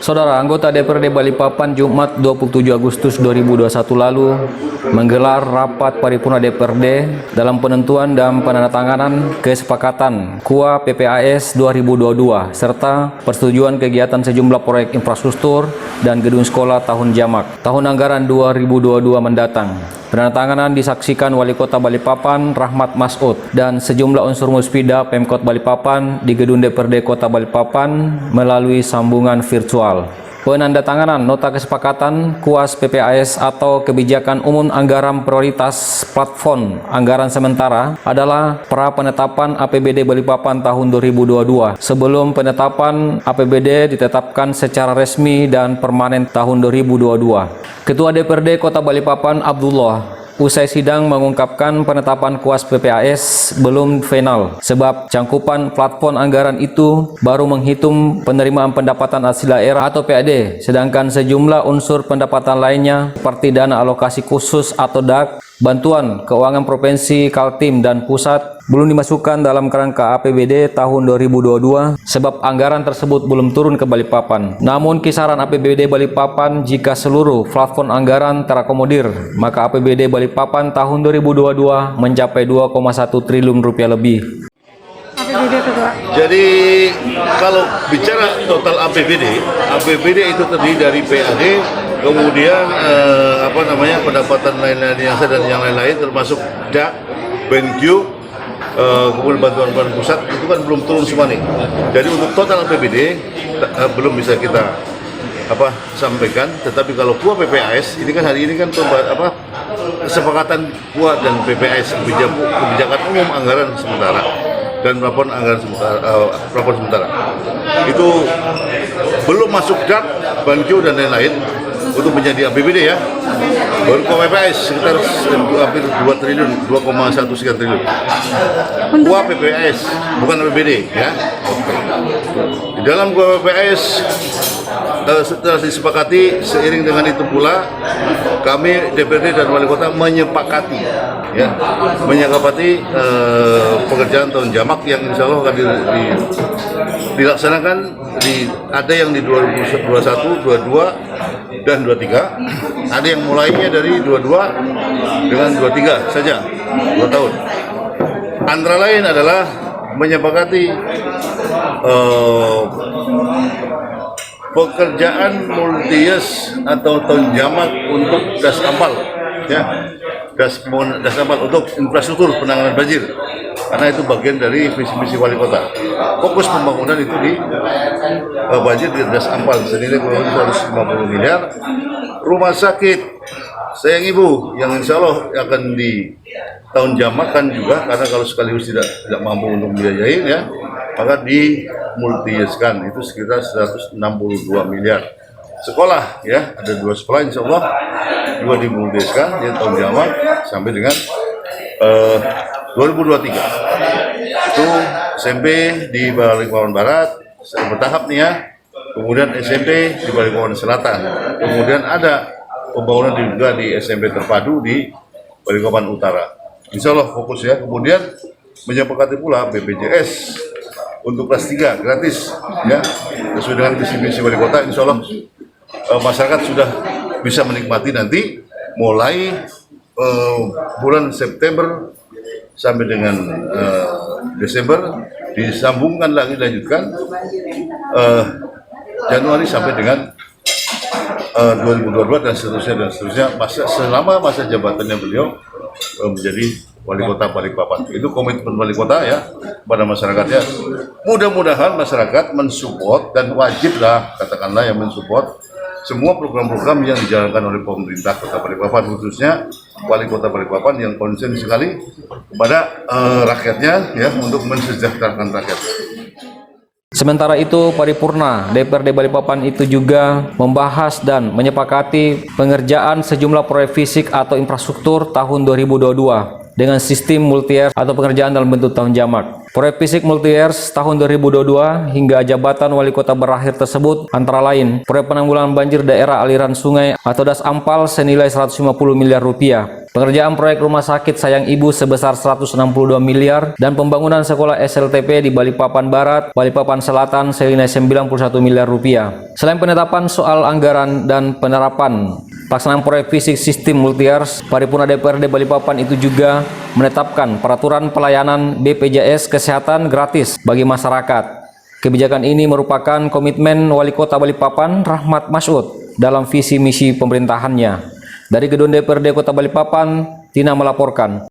Saudara, anggota DPRD Balikpapan Jumat 27 Agustus 2021 lalu menggelar rapat paripurna DPRD dalam penentuan dan penandatanganan kesepakatan KUA PPAS 2022 serta persetujuan kegiatan sejumlah proyek infrastruktur dan gedung sekolah tahun jamak tahun anggaran 2022 mendatang. Penandatanganan disaksikan Wali Kota Balikpapan Rahmat Masud dan sejumlah unsur Muspida Pemkot Balikpapan di gedung DPRD Kota Balikpapan melalui sambungan virtual. Penandatanganan nota kesepakatan KUAS PPAS atau Kebijakan Umum Anggaran Prioritas Platform Anggaran Sementara adalah pra penetapan APBD Balikpapan tahun 2022 sebelum penetapan APBD ditetapkan secara resmi dan permanen tahun 2022. Ketua DPRD Kota Balikpapan Abdullah usai sidang mengungkapkan penetapan KUAS PPAS belum final sebab cangkupan platform anggaran itu baru menghitung penerimaan pendapatan asli daerah atau PAD, sedangkan sejumlah unsur pendapatan lainnya seperti dana alokasi khusus atau DAK, bantuan keuangan provinsi, Kaltim, dan pusat belum dimasukkan dalam kerangka APBD tahun 2022 sebab anggaran tersebut belum turun ke Balikpapan. Namun kisaran APBD Balikpapan jika seluruh platform anggaran terakomodir, maka APBD Balikpapan tahun 2022 mencapai 2,1 triliun rupiah lebih. APBD itu, Pak. Jadi kalau bicara total APBD itu terdiri dari PAD, kemudian pendapatan lain-lain dan yang lain-lain termasuk DAK, BenQ, kemudian bantuan pusat itu kan belum turun semua nih. Jadi untuk total APBD belum bisa kita sampaikan. Tetapi kalau KUA PPAS ini kan hari ini kan kesepakatan KUA dan PPAS kebijakan umum anggaran sementara dan plafon anggaran sementara itu belum masuk DAK, BenQ dan lain-lain untuk menjadi APBD ya. Baru PPAS sekitar hampir 2 triliun, 2,1 sekian triliun. KUA PPAS bukan APBD ya. Di dalam KUA PPAS setelah disepakati, seiring dengan itu pula kami DPRD dan Wali Kota menyepakati pekerjaan tahun jamak yang insya Allah akan dilaksanakan ada yang di 2021, 22 dan 23, ada yang mulainya dari 22 dengan 23 saja 2 tahun. Antara lain adalah menyepakati pekerjaan multi-use atau tahun jamak untuk das ampal das ampal untuk infrastruktur penanganan banjir, karena itu bagian dari visi misi Wali Kota. Fokus pembangunan itu di banjir di das ampal senilai kurang lebih 150 miliar. Rumah sakit sayang ibu yang insya Allah akan di tahun jamakan juga, karena kalau sekaligus tidak mampu untuk membiayain ya, maka di multi-use-kan itu sekitar 162 miliar. Sekolah ya, ada 2 sekolah insya Allah, 2 di multi-use-kan di tahun jamak sampai dengan 2023. Itu SMP di Balikpapan Barat bertahap nih ya, kemudian SMP di Balikpapan Selatan, kemudian ada pembangunan juga di SMP terpadu di Balikpapan Utara. Insya Allah fokus ya. Kemudian menyepakati pula BPJS untuk kelas 3 gratis ya, sesuai dengan visi misi Wali Kota. Insya Allah masyarakat sudah bisa menikmati nanti mulai bulan September sampai dengan Desember, disambungkan lagi, lanjutkan Januari sampai dengan 2022 dan seterusnya selama masa jabatannya beliau menjadi Wali Kota Balikpapan. Itu komitmen Wali Kota ya pada masyarakatnya. Mudah-mudahan masyarakat mensupport dan wajiblah katakanlah yang mensupport semua program-program yang dijalankan oleh pemerintah Kota Balikpapan, khususnya Wali Kota Balikpapan yang konsen sekali kepada rakyatnya ya, untuk mensejahterakan rakyat. Sementara itu, paripurna DPRD Balikpapan itu juga membahas dan menyepakati pengerjaan sejumlah proyek fisik atau infrastruktur tahun 2022 dengan sistem multi-years atau pengerjaan dalam bentuk tahun jamak. Proyek fisik multi-years tahun 2022 hingga jabatan wali kota berakhir tersebut antara lain proyek penanggulangan banjir daerah aliran sungai atau DAS Ampal senilai 150 miliar rupiah, pengerjaan proyek rumah sakit Sayang Ibu sebesar 162 miliar, dan pembangunan sekolah SLTP di Balikpapan Barat, Balikpapan Selatan senilai 91 miliar rupiah. Selain penetapan soal anggaran dan penerapan pelaksanaan proyek fisik sistem multi-years, Paripurna DPRD Balikpapan itu juga menetapkan peraturan pelayanan BPJS Kesehatan gratis bagi masyarakat. Kebijakan ini merupakan komitmen Wali Kota Balikpapan Rahmat Masud dalam visi misi pemerintahannya. Dari Gedung DPRD Kota Balikpapan, Tina melaporkan.